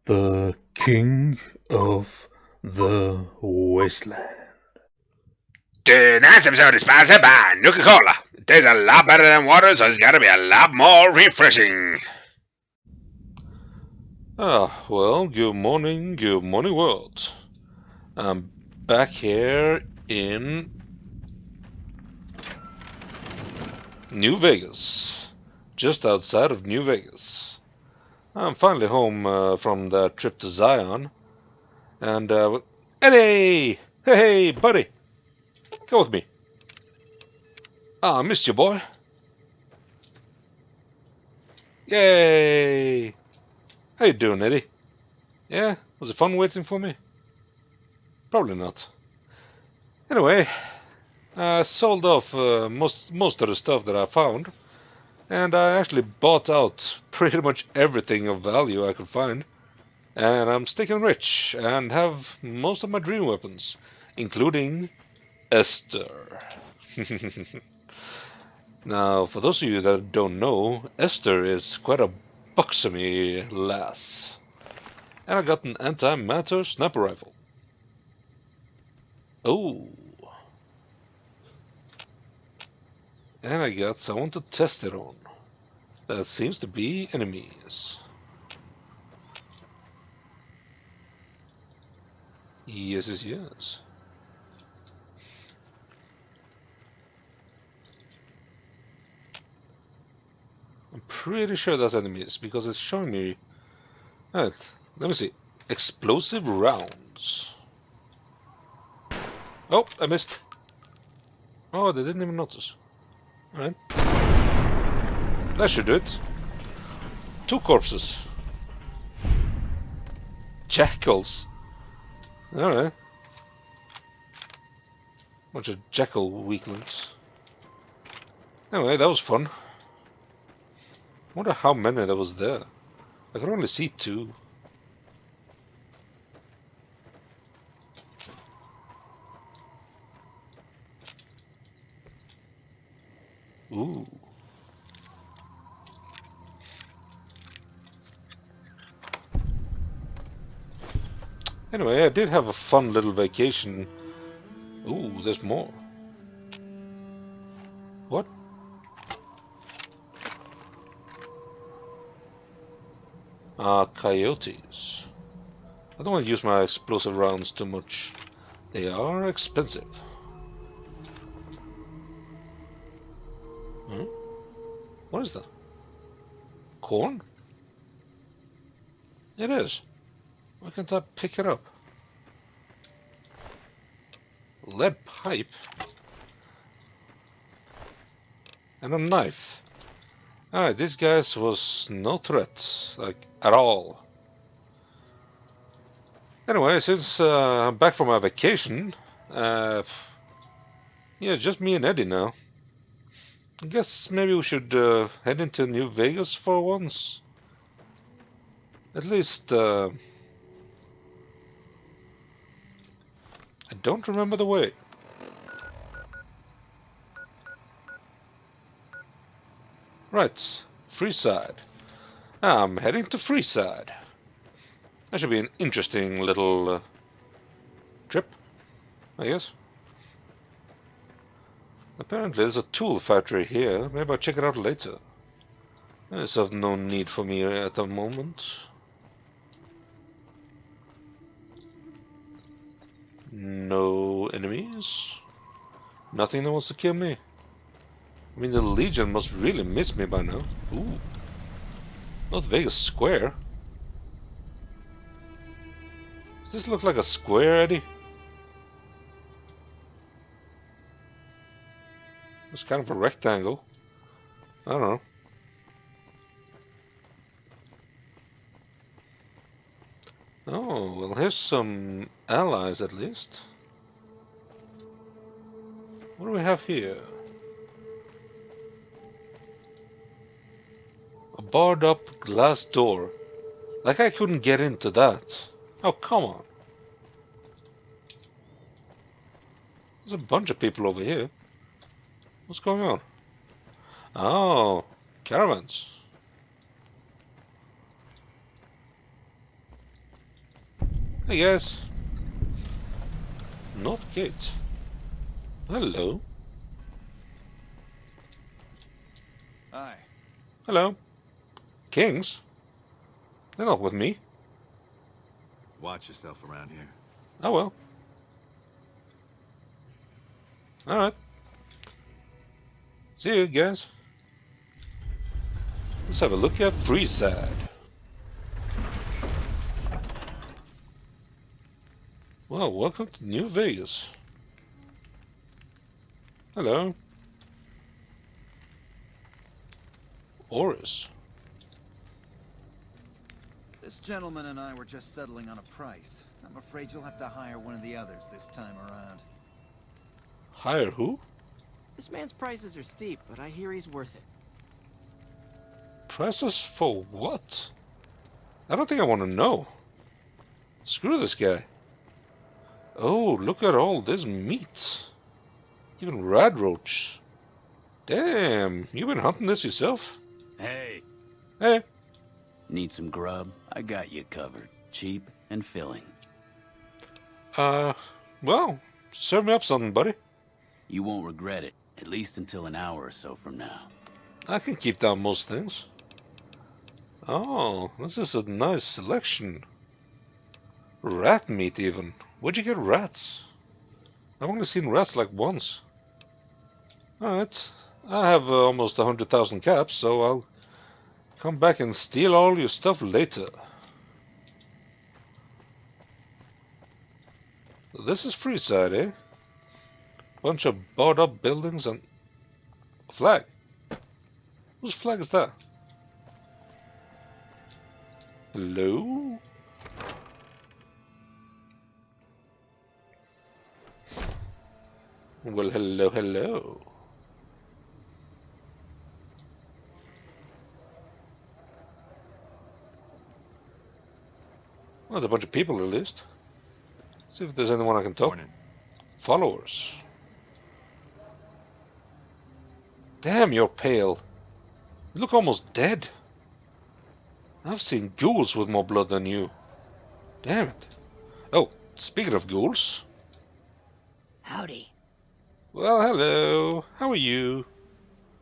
the king of the wasteland. Tonight's episode is sponsored by Nuka-Cola. It tastes a lot better than water, so it's gotta be a lot more refreshing. Well, good morning world. I'm back here in New Vegas, just outside of New Vegas. I'm finally home from that trip to Zion, and Eddie, hey buddy, come with me. I missed you, boy. Yay! How you doing, Eddie? Yeah, was it fun waiting for me? Probably not. Anyway, I sold off most of the stuff that I found, and I actually bought out pretty much everything of value I could find. And I'm sticking rich and have most of my dream weapons, including Esther. Now, for those of you that don't know, Esther is quite a buxomy lass. And I got an anti-matter sniper rifle. Oh. And I got someone to test it on. That seems to be enemies. Yes. I'm pretty sure that's enemies because it's showing me. Alright, let me see. Explosive rounds. Oh, I missed. Oh, they didn't even notice. Alright. That should do it. 2 corpses. Jackals. Alright. Bunch of jackal weaklings. Anyway, that was fun. Wonder how many there was there. I could only see 2. Ooh. Anyway, I did have a fun little vacation. Ooh, there's more. What? Coyotes. I don't want to use my explosive rounds too much. They are expensive. Hmm? What is that? Corn? It is. Why can't I pick it up? Lead pipe? And a knife. Alright, this guys was no threat, like, at all. Anyway, since I'm back from my vacation, yeah, just me and Eddie now. I guess maybe we should head into New Vegas for once. At least, I don't remember the way. Right, Freeside. I'm heading to Freeside. That should be an interesting little trip, I guess. Apparently there's a tool factory here. Maybe I'll check it out later. It's of no need for me at the moment. No enemies. Nothing that wants to kill me. I mean, the Legion must really miss me by now. Ooh. Not Vegas Square. Does this look like a square, Eddie? It's kind of a rectangle. I don't know. Oh, well, here's some allies at least. What do we have here? A barred up glass door. Like I couldn't get into that. Oh, come on. There's a bunch of people over here. What's going on? Oh, caravans. Hey guys. North Gate. Hello. Hi. Hello. Kings? They're not with me. Watch yourself around here. Oh well. Alright. See you guys. Let's have a look at Freeside. Well, welcome to New Vegas. Hello. Oris. This gentleman and I were just settling on a price. I'm afraid you'll have to hire one of the others this time around. Hire who? This man's prices are steep, but I hear he's worth it. Prices for what? I don't think I want to know. Screw this guy. Oh, look at all this meat. Even rad roach. Damn, you been hunting this yourself? Hey, Hey. need some grub? I got you covered. Cheap and filling. Well, serve me up something, buddy. You won't regret it, at least until an hour or so from now. I can keep down most things. Oh, this is a nice selection. Rat meat, even. Where'd you get rats? I've only seen rats like once. Alright, I have almost 100,000 caps, so I'll come back and steal all your stuff later. So this is Freeside, eh? Bunch of barred up buildings and a flag. Whose flag is that? Hello? Well, hello, hello. Well, there's a bunch of people at least. See if there's anyone I can talk. Morning. Followers. Damn, you're pale. You look almost dead. I've seen ghouls with more blood than you. Damn it. Oh, speaking of ghouls. Howdy. Well, hello. How are you?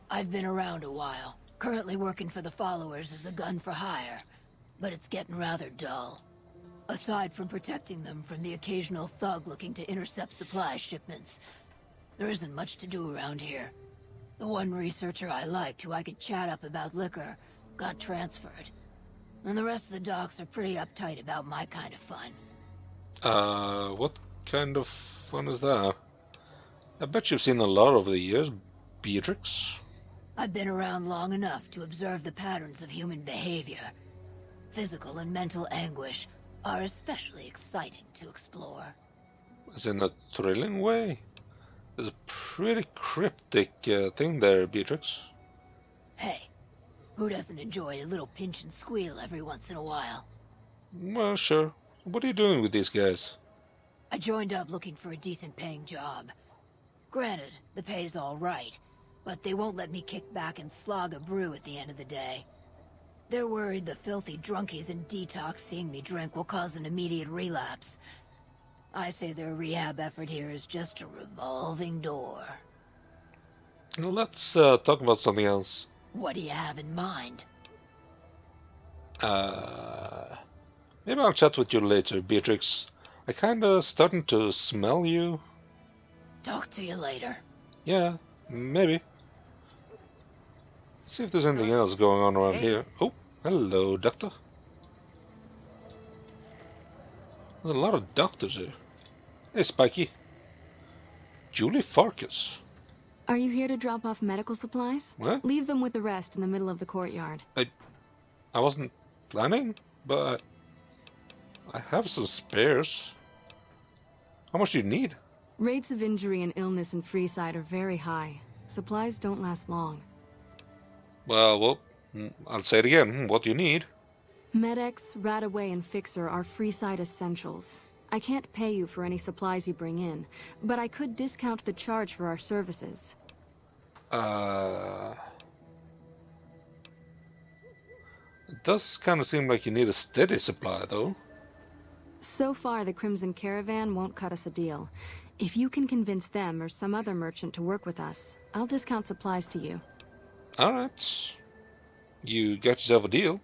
I've been around a while. Currently working for the followers as a gun for hire. But it's getting rather dull. Aside from protecting them from the occasional thug looking to intercept supply shipments, there isn't much to do around here. The one researcher I liked, who I could chat up about liquor, got transferred. And the rest of the docs are pretty uptight about my kind of fun. What kind of fun is that? I bet you've seen a lot over the years, Beatrix. I've been around long enough to observe the patterns of human behavior. Physical and mental anguish are especially exciting to explore. As in a thrilling way? There's a pretty cryptic thing there, Beatrix. Hey, who doesn't enjoy a little pinch and squeal every once in a while? Well, sure. What are you doing with these guys? I joined up looking for a decent paying job. Granted, the pay's all right, but they won't let me kick back and slog a brew at the end of the day. They're worried the filthy drunkies in detox seeing me drink will cause an immediate relapse. I say their rehab effort here is just a revolving door. Let's talk about something else. What do you have in mind? Maybe I'll chat with you later, Beatrix. I kinda starting to smell you. Talk to you later. Yeah, maybe. See if there's anything else going on around here. Oh, hello, Doctor. There's a lot of doctors here. Hey, Spiky. Julie Farkas. Are you here to drop off medical supplies? What? Leave them with the rest in the middle of the courtyard. I wasn't planning, but I have some spares. How much do you need? Rates of injury and illness in Freeside are very high. Supplies don't last long. Well, I'll say it again. What do you need? Med-X, Radaway, and Fixer are Freeside essentials. I can't pay you for any supplies you bring in, but I could discount the charge for our services. It does kind of seem like you need a steady supply, though. So far, the Crimson Caravan won't cut us a deal. If you can convince them or some other merchant to work with us, I'll discount supplies to you. Alright. You got yourself a deal.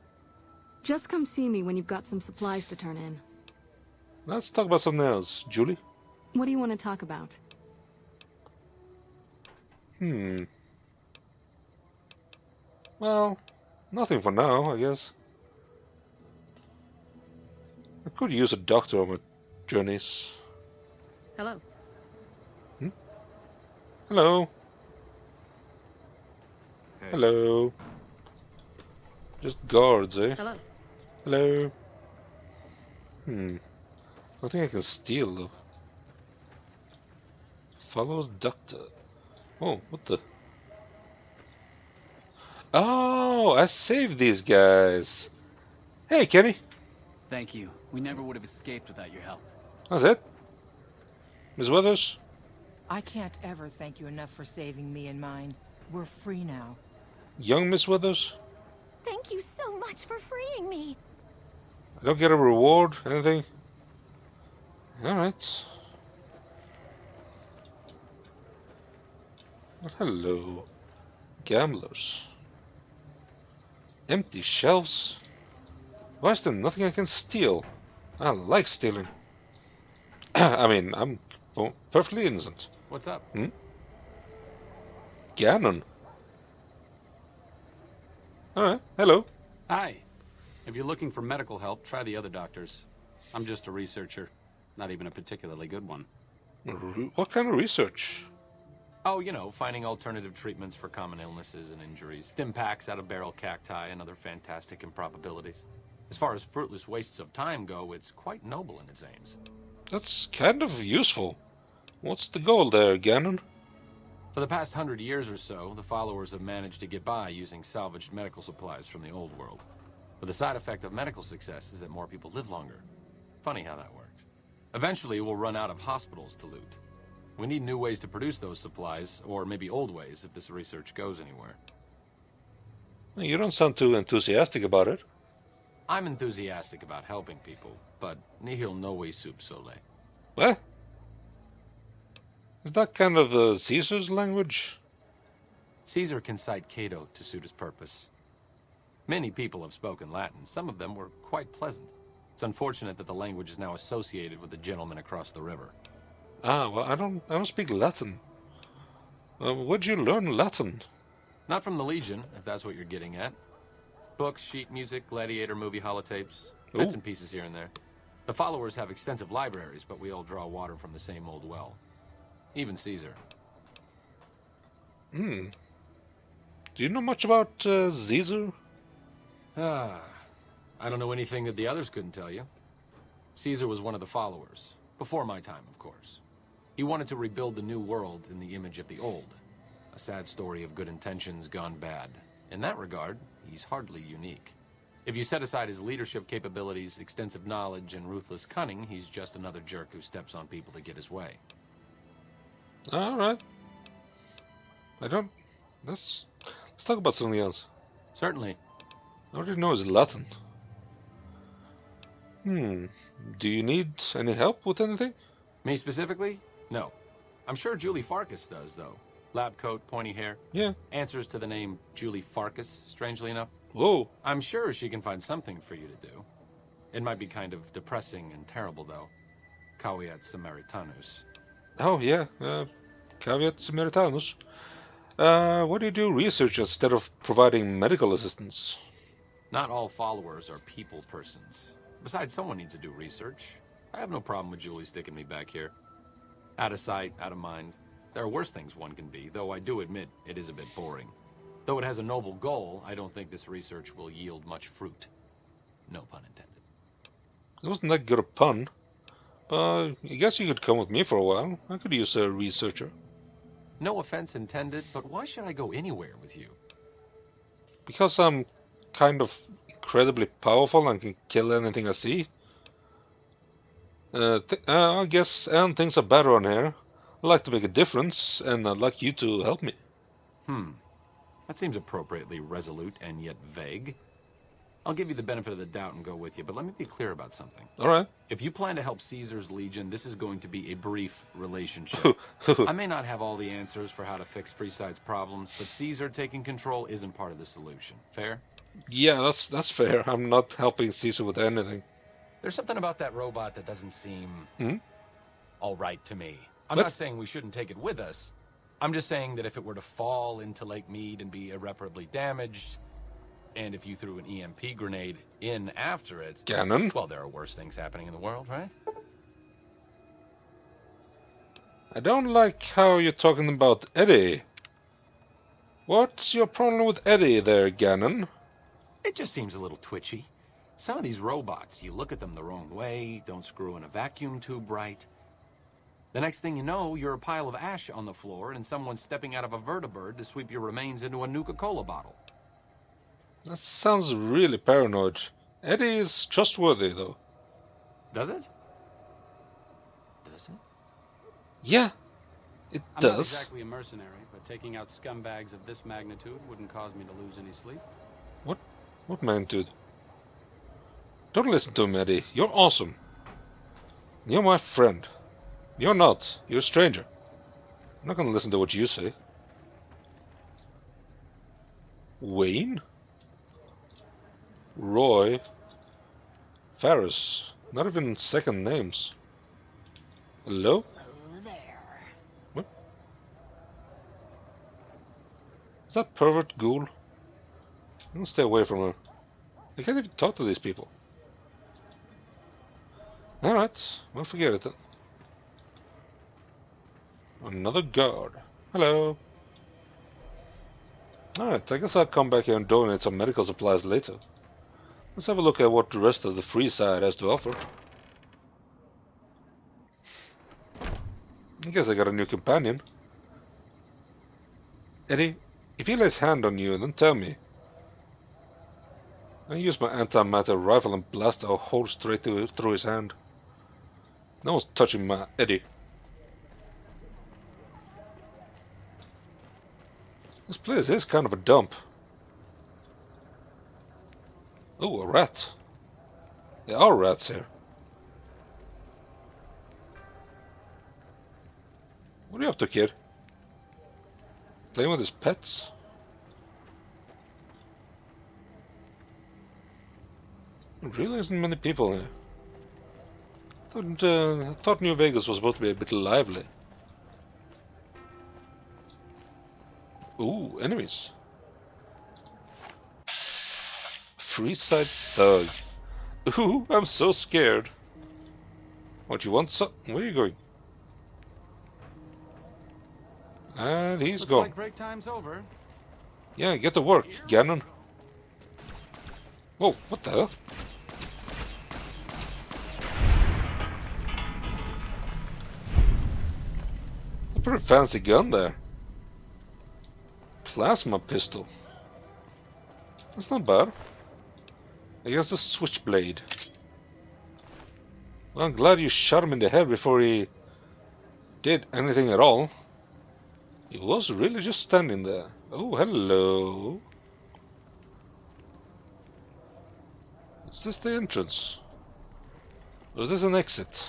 Just come see me when you've got some supplies to turn in. Let's talk about something else, Julie. What do you want to talk about? Well, nothing for now, I guess. I could use a doctor on my journeys. Hello. Hello. Hey. Hello. Just guards, eh? Hello. Hello. I think I can steal though. Follows doctor. Oh, what the? Oh, I saved these guys. Hey, Kenny. Thank you. We never would have escaped without your help. That's it. Miss Weathers. I can't ever thank you enough for saving me and mine. We're free now. Young Miss Weathers. Thank you so much for freeing me. I don't get a reward, anything. Alright. Well, hello. Gamblers. Empty shelves. Why is there nothing I can steal? I like stealing. I mean, I'm perfectly innocent. What's up? Ganon. Alright, hello. Hi. If you're looking for medical help, try the other doctors. I'm just a researcher. Not even a particularly good one. What kind of research? Oh, you know, finding alternative treatments for common illnesses and injuries. Stim packs out of barrel cacti and other fantastic improbabilities. As far as fruitless wastes of time go, it's quite noble in its aims. That's kind of useful. What's the goal there, Ganon? For the past 100 years or so, the followers have managed to get by using salvaged medical supplies from the old world. But the side effect of medical success is that more people live longer. Funny how that works. Eventually, we'll run out of hospitals to loot. We need new ways to produce those supplies, or maybe old ways if this research goes anywhere. You don't sound too enthusiastic about it. I'm enthusiastic about helping people, but nihil novi sub sole. What? Is that kind of Caesar's language? Caesar can cite Cato to suit his purpose. Many people have spoken Latin. Some of them were quite pleasant. It's unfortunate that the language is now associated with the gentleman across the river. Ah, well, I don't speak Latin. Where'd you learn Latin? Not from the Legion, if that's what you're getting at. Books, sheet music, gladiator movie holotapes, bits and pieces here and there. The followers have extensive libraries, but we all draw water from the same old well. Even Caesar. Do you know much about Caesar? I don't know anything that the others couldn't tell you. Caesar was one of the followers. Before my time, of course. He wanted to rebuild the new world in the image of the old. A sad story of good intentions gone bad. In that regard, he's hardly unique. If you set aside his leadership capabilities, extensive knowledge, and ruthless cunning, he's just another jerk who steps on people to get his way. Alright. Let's talk about something else. Certainly. I already know is Latin. Do you need any help with anything? Me specifically? No. I'm sure Julie Farkas does, though. Lab coat, pointy hair. Yeah. Answers to the name Julie Farkas, strangely enough. Whoa. I'm sure she can find something for you to do. It might be kind of depressing and terrible, though. Caveat Samaritanus. Oh, yeah. Caveat Samaritanus. What do you do research instead of providing medical assistance? Not all followers are people persons. Besides, someone needs to do research. I have no problem with Julie sticking me back here. Out of sight, out of mind. There are worse things one can be, though I do admit it is a bit boring. Though it has a noble goal, I don't think this research will yield much fruit. No pun intended. It wasn't that good a pun. I guess you could come with me for a while. I could use a researcher. No offense intended, but why should I go anywhere with you? Because I'm kind of incredibly powerful and can kill anything I see. I guess things are better on here. I'd like to make a difference, and I'd like you to help me. That seems appropriately resolute and yet vague. I'll give you the benefit of the doubt and go with you, but let me be clear about something. All right. If you plan to help Caesar's Legion, this is going to be a brief relationship. I may not have all the answers for how to fix Freeside's problems, but Caesar taking control isn't part of the solution. Fair? Yeah, that's fair. I'm not helping Caesar with anything. There's something about that robot that doesn't seem all right to me. I'm What? not saying we shouldn't take it with us. I'm just saying that if it were to fall into Lake Mead and be irreparably damaged, and if you threw an EMP grenade in after it... Ganon? Well, there are worse things happening in the world, right? I don't like how you're talking about Eddie. What's your problem with Eddie there, Ganon? It just seems a little twitchy. Some of these robots, you look at them the wrong way, don't screw in a vacuum tube right. The next thing you know, you're a pile of ash on the floor and someone's stepping out of a vertibird to sweep your remains into a Nuka-Cola bottle. That sounds really paranoid. Eddie is trustworthy, though. Does it? Does it? Yeah, it I'm does. not exactly a mercenary, but taking out scumbags of this magnitude wouldn't cause me to lose any sleep. What magnitude? Don't listen to him, Eddie. You're awesome. You're my friend. You're not. You're a stranger. I'm not gonna listen to what you say. Wayne? Roy? Ferris? Not even second names. Hello? Hello there. What? Is that pervert ghoul? I'm gonna stay away from her. I can't even talk to these people. Alright, well, forget it then. Another guard. Hello. Alright, I guess I'll come back here and donate some medical supplies later. Let's have a look at what the rest of the free side has to offer. I guess I got a new companion. Eddie, if he lays hand on you, then tell me. I use my antimatter rifle and blast a hole straight through his hand. No one's touching my Eddie. This place is kind of a dump. Oh, a rat. There are rats here. What are you up to, kid? Playing with his pets? There really isn't many people here. I thought New Vegas was supposed to be a bit lively. Ooh, enemies. Freeside thug. Ooh, I'm so scared. What, you want some? Where are you going? And he's Looks gone. like break time's over. Yeah, get to work, Ganon. Whoa, what the hell? A pretty fancy gun there. Plasma pistol. That's not bad. I guess the switchblade. Well, I'm glad you shot him in the head before he did anything at all. He was really just standing there. Oh, hello. Is this the entrance? Or is this an exit?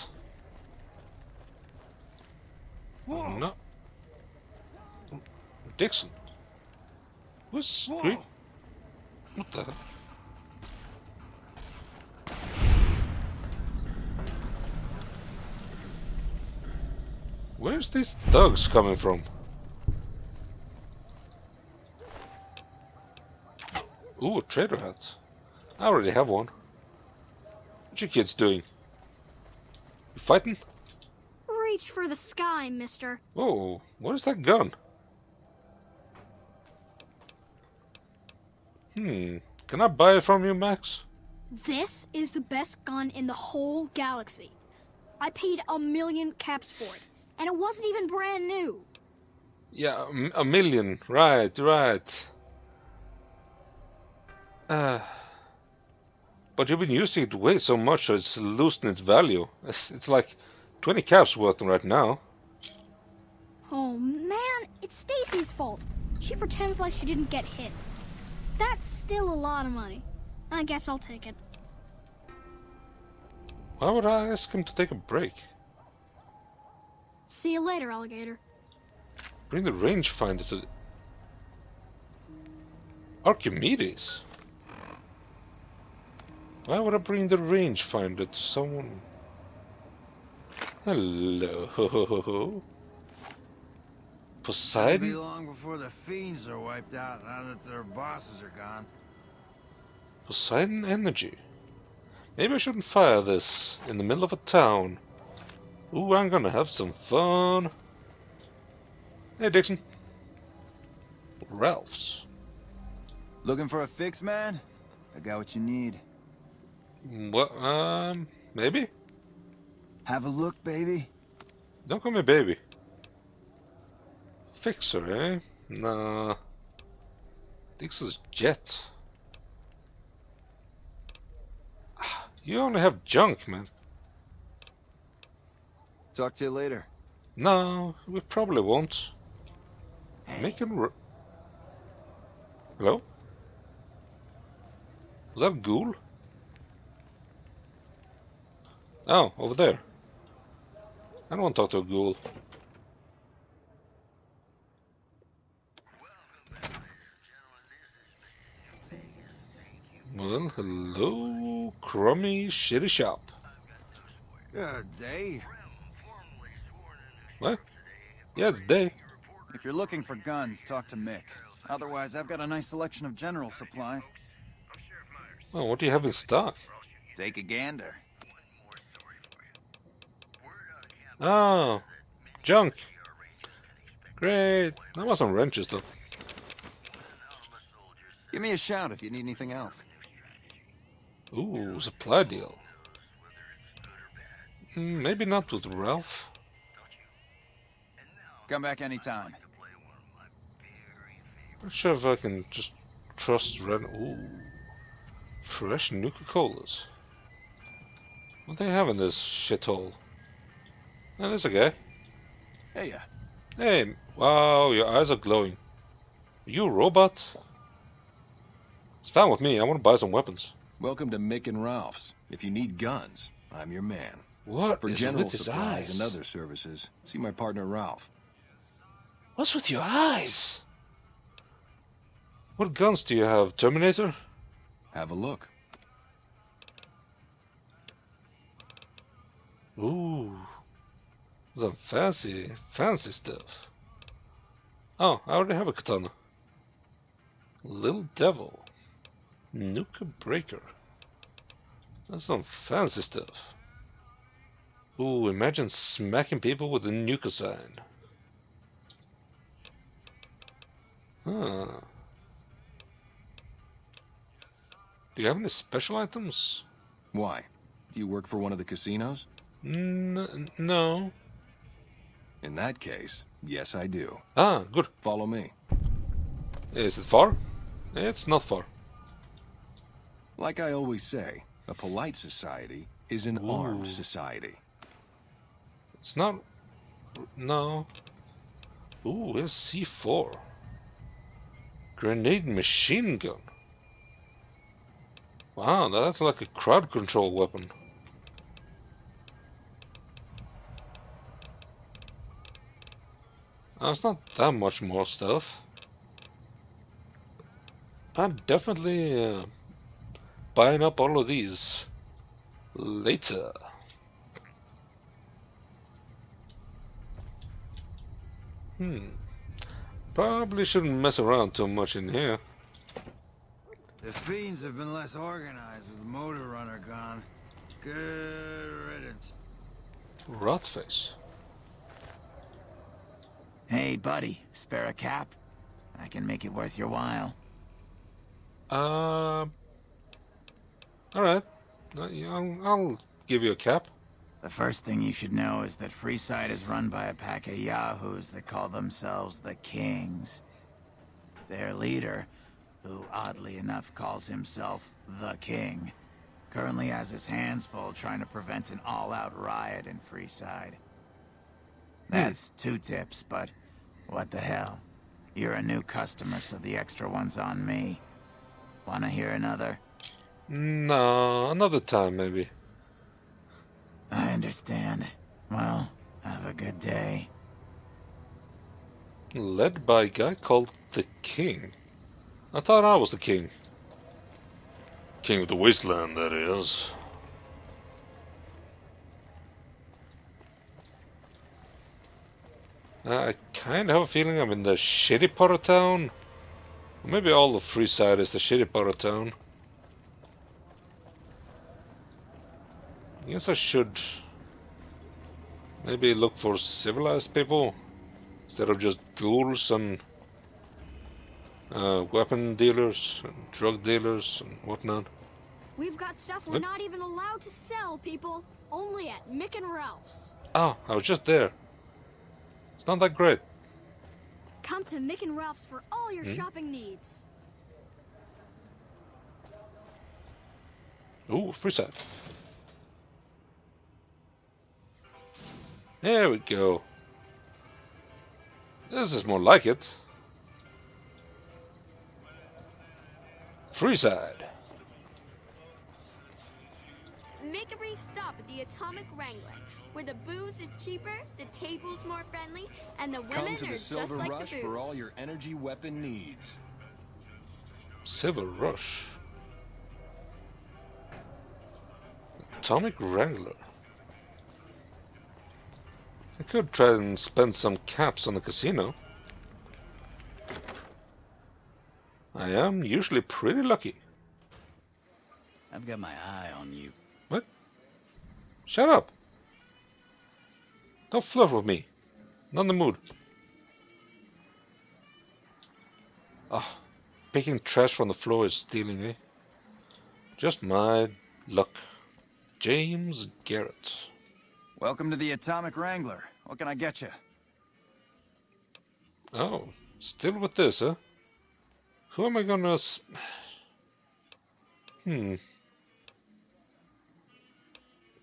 No. Dixon. Who's green? What the hell? Where's these thugs coming from? Ooh, a trader hat. I already have one. What you kids doing? You fighting? Reach for the sky, mister. Whoa, what is that gun? Can I buy it from you, Max? This is the best gun in the whole galaxy. I paid 1,000,000 caps for it, and it wasn't even brand new. Yeah, a million. Right. But you've been using it way so much, so it's losing its value. It's like 20 caps worth right now. Oh man, it's Stacy's fault. She pretends like she didn't get hit. That's still a lot of money. I guess I'll take it. Why would I ask him to take a break? See you later, alligator. Bring the rangefinder to the... Archimedes? Why would I bring the rangefinder to someone? Hello. It'll Poseidon? be long before the fiends are wiped out now that their bosses are gone. Poseidon energy. Maybe I shouldn't fire this in the middle of a town. Ooh, I'm gonna have some fun. Hey, Dixon. Ralph's. Looking for a fix, man? I got what you need. What? Maybe? Have a look, baby. Don't call me baby. Fixer, eh? Nah. Dixon's jet. You only have junk, man. Talk to you later. No, we probably won't. Hey. Hello? Was that a ghoul? Oh, over there. I don't want to talk to a ghoul. Well, hello, crummy shitty shop. Good day. What? Yeah, it's day. If you're looking for guns, talk to Mick. Otherwise, I've got a nice selection of general supplies. Oh, what do you have in stock? Take a gander. Oh, junk. Great. I want some wrenches though. Give me a shout if you need anything else. Ooh, supply deal. Maybe not with Ralph. Come back anytime. Not sure if I can just trust Ren. Ooh, fresh Nuka-Colas. What do they have in this shithole? Oh, there's a guy. Hey, Hey, wow, your eyes are glowing. Are you a robot? It's fine with me. I want to buy some weapons. Welcome to Mick and Ralph's. If you need guns, I'm your man. What For is general with his supplies eyes? and other services, see my partner Ralph. What's with your eyes? What guns do you have, Terminator? Have a look. Ooh, some fancy stuff. Oh, I already have a katana. Little Devil. Nuka Breaker. That's some fancy stuff. Ooh, imagine smacking people with a Nuka sign. Huh. Do you have any special items? Why? Do you work for one of the casinos? No. In that case, yes I do. Ah, good. Follow me. Is it far? It's not far. Like I always say, a polite society is an armed society. It's not... No. Ooh, it's C4. Grenade machine gun. Wow, that's like a crowd control weapon. It's not that much more stuff. I'm definitely buying up all of these later. Probably shouldn't mess around too much in here. The fiends have been less organized with Motor Runner gone. Good riddance. Rotface. Hey, buddy, spare a cap? I can make it worth your while. Alright. I'll give you a cap. The first thing you should know is that Freeside is run by a pack of yahoos that call themselves the Kings. Their leader, who oddly enough calls himself the King, currently has his hands full trying to prevent an all-out riot in Freeside. That's 2 tips, but what the hell? You're a new customer, so the extra one's on me. Wanna hear another? No, another time maybe. I understand. Well, have a good day. Led by a guy called the King. I thought I was the king. King of the Wasteland, that is. I kind of have a feeling I'm in the shitty part of town. Or maybe all of Freeside is the shitty part of town. I guess I should maybe look for civilized people instead of just ghouls and weapon dealers and drug dealers and whatnot. We've got stuff we're not even allowed to sell, people. Only at Mick and Ralph's. Oh, I was just there. It's not that great. Come to Mick and Ralph's for all your shopping needs. Ooh, Freeside. There we go. This is more like it. Freeside. Make a brief stop at the Atomic Wrangler, where the booze is cheaper, the table's more friendly, and the women Come to are the just Silver like Rush the booze. for all your energy weapon needs. Silver Rush. Atomic Wrangler. I could try and spend some caps on the casino. I am usually pretty lucky. I've got my eye on you. What? Shut up. Don't flirt with me. Not in the mood. Ah, picking trash from the floor is stealing, eh? Just my luck. James Garrett. Welcome to the Atomic Wrangler. What can I get you? Oh, still with this, huh? Who am I gonna...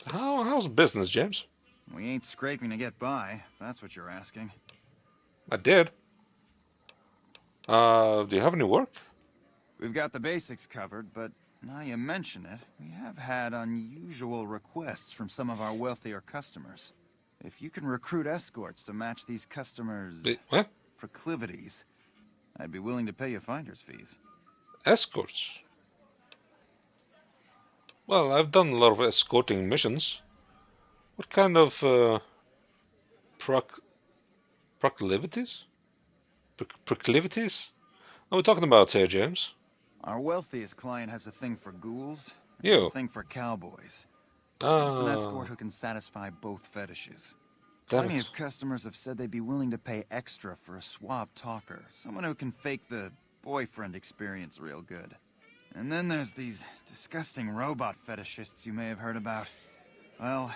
How's business, James? We ain't scraping to get by, if that's what you're asking. I did. Do you have any work? We've got the basics covered, but now you mention it, we have had unusual requests from some of our wealthier customers. If you can recruit escorts to match these customers' what? proclivities, I'd be willing to pay you finder's fees. Escorts? Well, I've done a lot of escorting missions. What kind of proclivities? Proclivities? Are we talking about here, James? Our wealthiest client has a thing for ghouls, and You. a thing for cowboys. Ah. It's an escort who can satisfy both fetishes. Damn Plenty it. of customers have said they'd be willing to pay extra for a suave talker, someone who can fake the boyfriend experience real good. And then there's these disgusting robot fetishists you may have heard about. Well,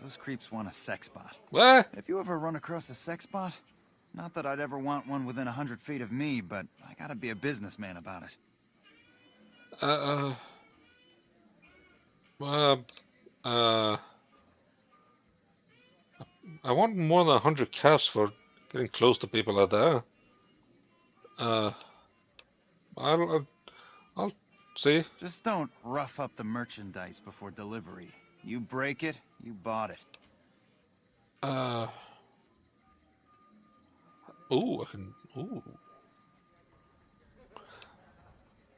those creeps want a sex bot. What? If you ever run across a sex bot, not that I'd ever want one within 100 feet of me, but I gotta be a businessman about it. I want more than 100 caps for getting close to people like that. I'll see. Just don't rough up the merchandise before delivery. You break it, you bought it. Ooh, I can. Ooh.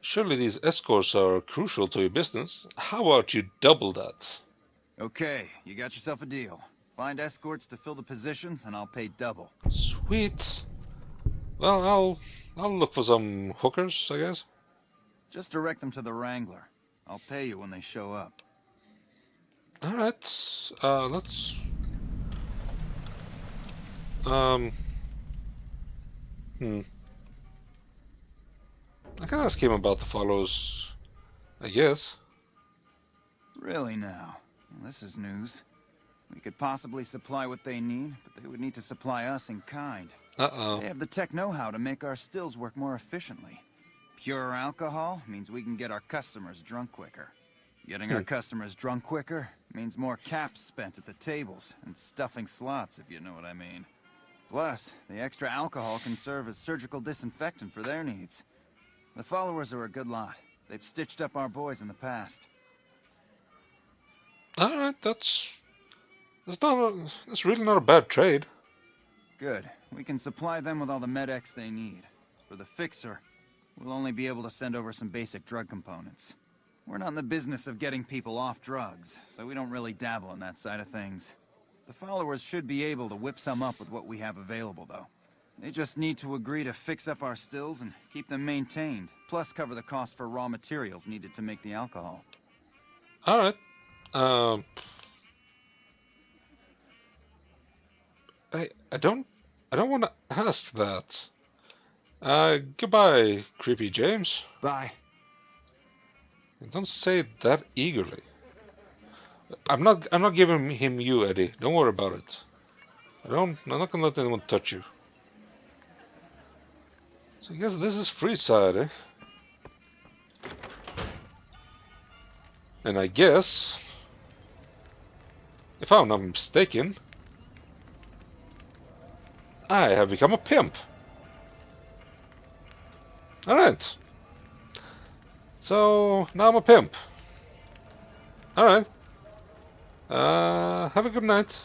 Surely these escorts are crucial to your business. How about you double that? Okay, you got yourself a deal. Find escorts to fill the positions, and I'll pay double. Sweet. Well, I'll look for some hookers, I guess. Just direct them to the Wrangler. I'll pay you when they show up. All right. Let's. I can ask him about the followers, I guess. Really now? Well, this is news. We could possibly supply what they need, but they would need to supply us in kind. Uh-oh. They have the tech know-how to make our stills work more efficiently. Pure alcohol means we can get our customers drunk quicker. Getting our customers drunk quicker means more caps spent at the tables and stuffing slots, if you know what I mean. Plus, the extra alcohol can serve as surgical disinfectant for their needs. The followers are a good lot. They've stitched up our boys in the past. Alright, that's really not a bad trade. Good. We can supply them with all the med-X they need. For the fixer, we'll only be able to send over some basic drug components. We're not in the business of getting people off drugs, so we don't really dabble in that side of things. The followers should be able to whip some up with what we have available, though. They just need to agree to fix up our stills and keep them maintained, plus cover the cost for raw materials needed to make the alcohol. Alright. I don't want to ask that. Goodbye, creepy James. Bye. Don't say it that eagerly. I'm not giving him you, Eddie. Don't worry about it. I'm not gonna let anyone touch you. So I guess this is Freeside, eh? And I guess, if I'm not mistaken, I have become a pimp. Alright. So, now I'm a pimp. Alright. Have a good night.